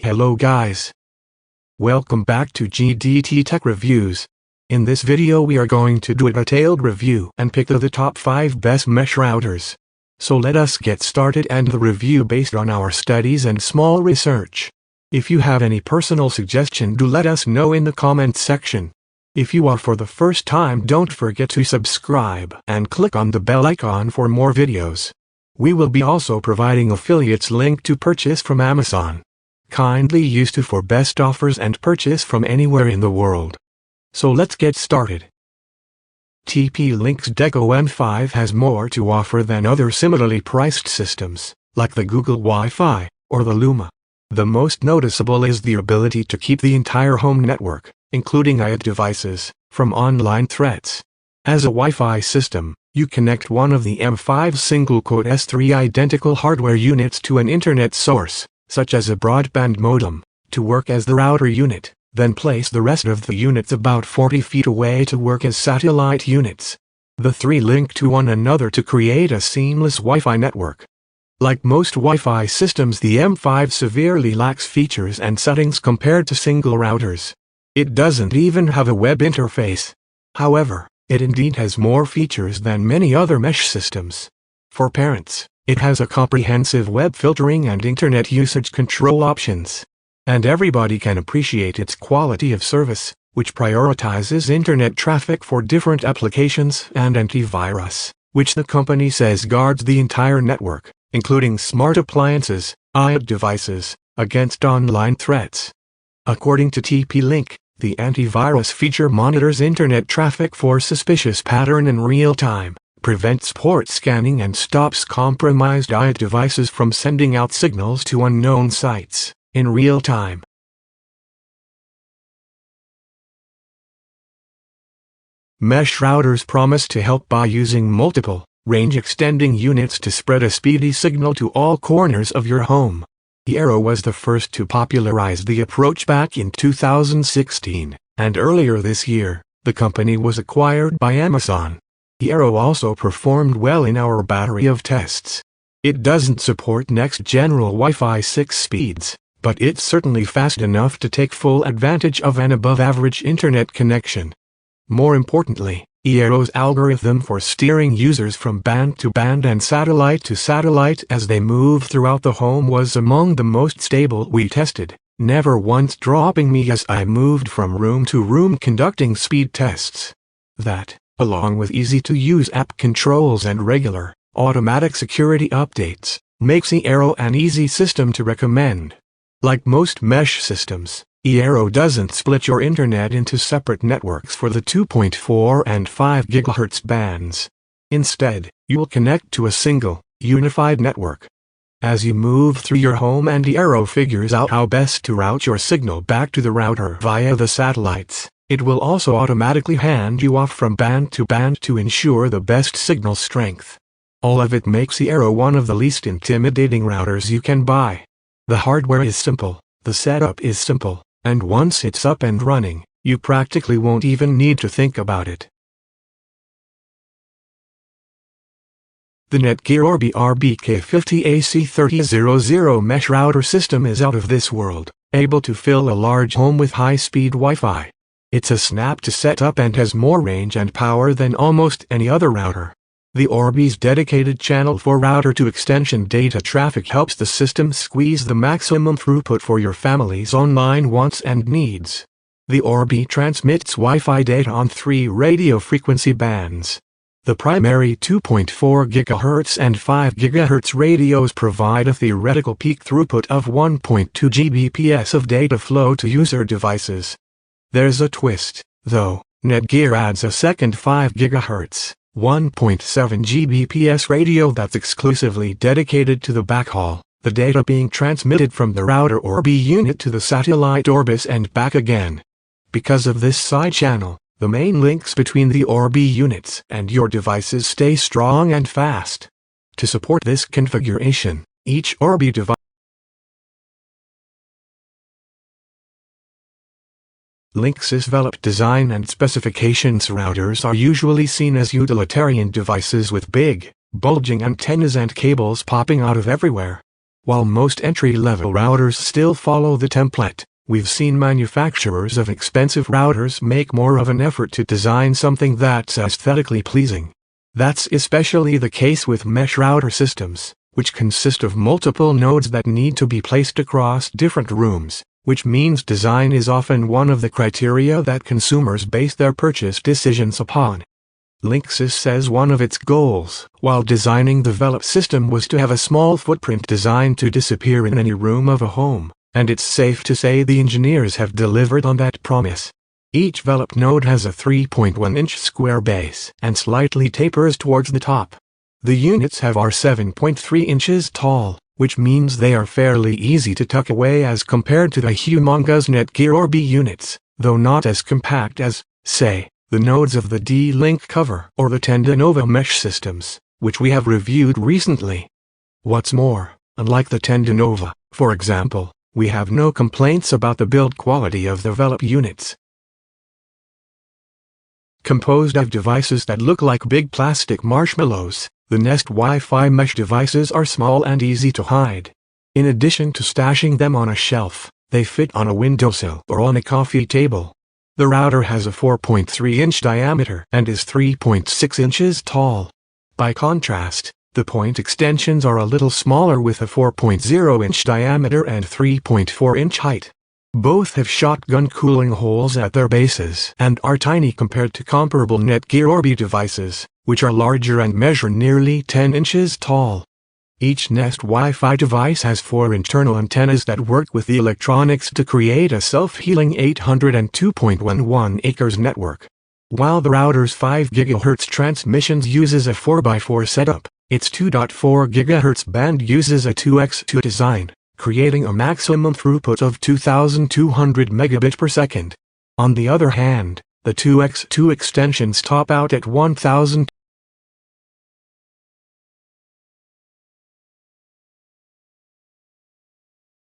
Hello guys. Welcome back to GDT Tech Reviews. In this video we are going to do a detailed review and pick the top 5 best mesh routers. So let us get started and the review based on our studies and small research. If you have any personal suggestion, do let us know in the comments section. If you are for the first time, don't forget to subscribe and click on the bell icon for more videos. We will be also providing affiliates link to purchase from Amazon. Kindly use to for best offers and purchase from anywhere in the world. So let's get started. TP-Link's Deco M5 has more to offer than other similarly priced systems, like the Google Wi-Fi or the Luma. The most noticeable is the ability to keep the entire home network, including IoT devices, from online threats. As a Wi-Fi system, you connect one of the M5's single-code S3 identical hardware units to an internet source, such as a broadband modem, to work as the router unit, then place the rest of the units about 40 feet away to work as satellite units. The three link to one another to create a seamless Wi-Fi network. Like most Wi-Fi systems, the M5 severely lacks features and settings compared to single routers. It doesn't even have a web interface. However, it indeed has more features than many other mesh systems. For parents, it has a comprehensive web filtering and internet usage control options. And everybody can appreciate its quality of service, which prioritizes internet traffic for different applications, and antivirus, which the company says guards the entire network, including smart appliances, IoT devices, against online threats. According to TP-Link, the antivirus feature monitors internet traffic for suspicious pattern in real time, prevents port scanning and stops compromised IoT devices from sending out signals to unknown sites in real time. Mesh routers promise to help by using multiple, range-extending units to spread a speedy signal to all corners of your home. Eero was the first to popularize the approach back in 2016, and earlier this year, the company was acquired by Amazon. Eero also performed well in our battery of tests. It doesn't support next-gen Wi-Fi 6 speeds, but it's certainly fast enough to take full advantage of an above-average internet connection. More importantly, Eero's algorithm for steering users from band to band and satellite to satellite as they move throughout the home was among the most stable we tested, never once dropping me as I moved from room to room conducting speed tests. That, along with easy-to-use app controls and regular, automatic security updates, makes Eero an easy system to recommend. Like most mesh systems, Eero doesn't split your internet into separate networks for the 2.4 and 5 GHz bands. Instead, you will connect to a single, unified network. As you move through your home and Eero figures out how best to route your signal back to the router via the satellites, it will also automatically hand you off from band to ensure the best signal strength. All of it makes Eero one of the least intimidating routers you can buy. The hardware is simple, the setup is simple, and once it's up and running, you practically won't even need to think about it. The Netgear Orbi RBK50AC3000 mesh router system is out of this world, able to fill a large home with high-speed Wi-Fi. It's a snap to set up and has more range and power than almost any other router. The Orbi's dedicated channel for router-to-extension data traffic helps the system squeeze the maximum throughput for your family's online wants and needs. The Orbi transmits Wi-Fi data on 3 radio frequency bands. The primary 2.4 GHz and 5 GHz radios provide a theoretical peak throughput of 1.2 Gbps of data flow to user devices. There's a twist, though. Netgear adds a second 5 GHz. 1.7 Gbps radio that's exclusively dedicated to the backhaul, the data being transmitted from the router Orbi unit to the satellite Orbis and back again. Because of this side channel, the main links between the Orbi units and your devices stay strong and fast. To support this configuration, each Orbi device Link's developed design and specifications. Routers are usually seen as utilitarian devices with big, bulging antennas and cables popping out of everywhere. While most entry-level routers still follow the template, we've seen manufacturers of expensive routers make more of an effort to design something that's aesthetically pleasing. That's especially the case with mesh router systems, which consist of multiple nodes that need to be placed across different rooms, which means design is often one of the criteria that consumers base their purchase decisions upon. Linksys says one of its goals, while designing the VELOP system, was to have a small footprint designed to disappear in any room of a home, and it's safe to say the engineers have delivered on that promise. Each VELOP node has a 3.1-inch square base and slightly tapers towards the top. The units are 7.3 inches tall, which means they are fairly easy to tuck away as compared to the humongous Netgear Orbi units, though not as compact as, say, the nodes of the D-Link cover or the Tendinova mesh systems, which we have reviewed recently. What's more, unlike the Tendinova, for example, we have no complaints about the build quality of the VELOP units. Composed of devices that look like big plastic marshmallows, the Nest Wi-Fi mesh devices are small and easy to hide. In addition to stashing them on a shelf, they fit on a windowsill or on a coffee table. The router has a 4.3-inch diameter and is 3.6 inches tall. By contrast, the point extensions are a little smaller with a 4.0-inch diameter and 3.4-inch height. Both have shotgun cooling holes at their bases and are tiny compared to comparable Netgear Orbi devices, which are larger and measure nearly 10 inches tall. Each Nest Wi-Fi device has 4 internal antennas that work with the electronics to create a self-healing 802.11 acres network. While the router's 5 GHz transmissions uses a 4x4 setup, its 2.4 GHz band uses a 2x2 design, creating a maximum throughput of 2,200 megabit per second. On the other hand, the 2x2 extensions top out at 1,000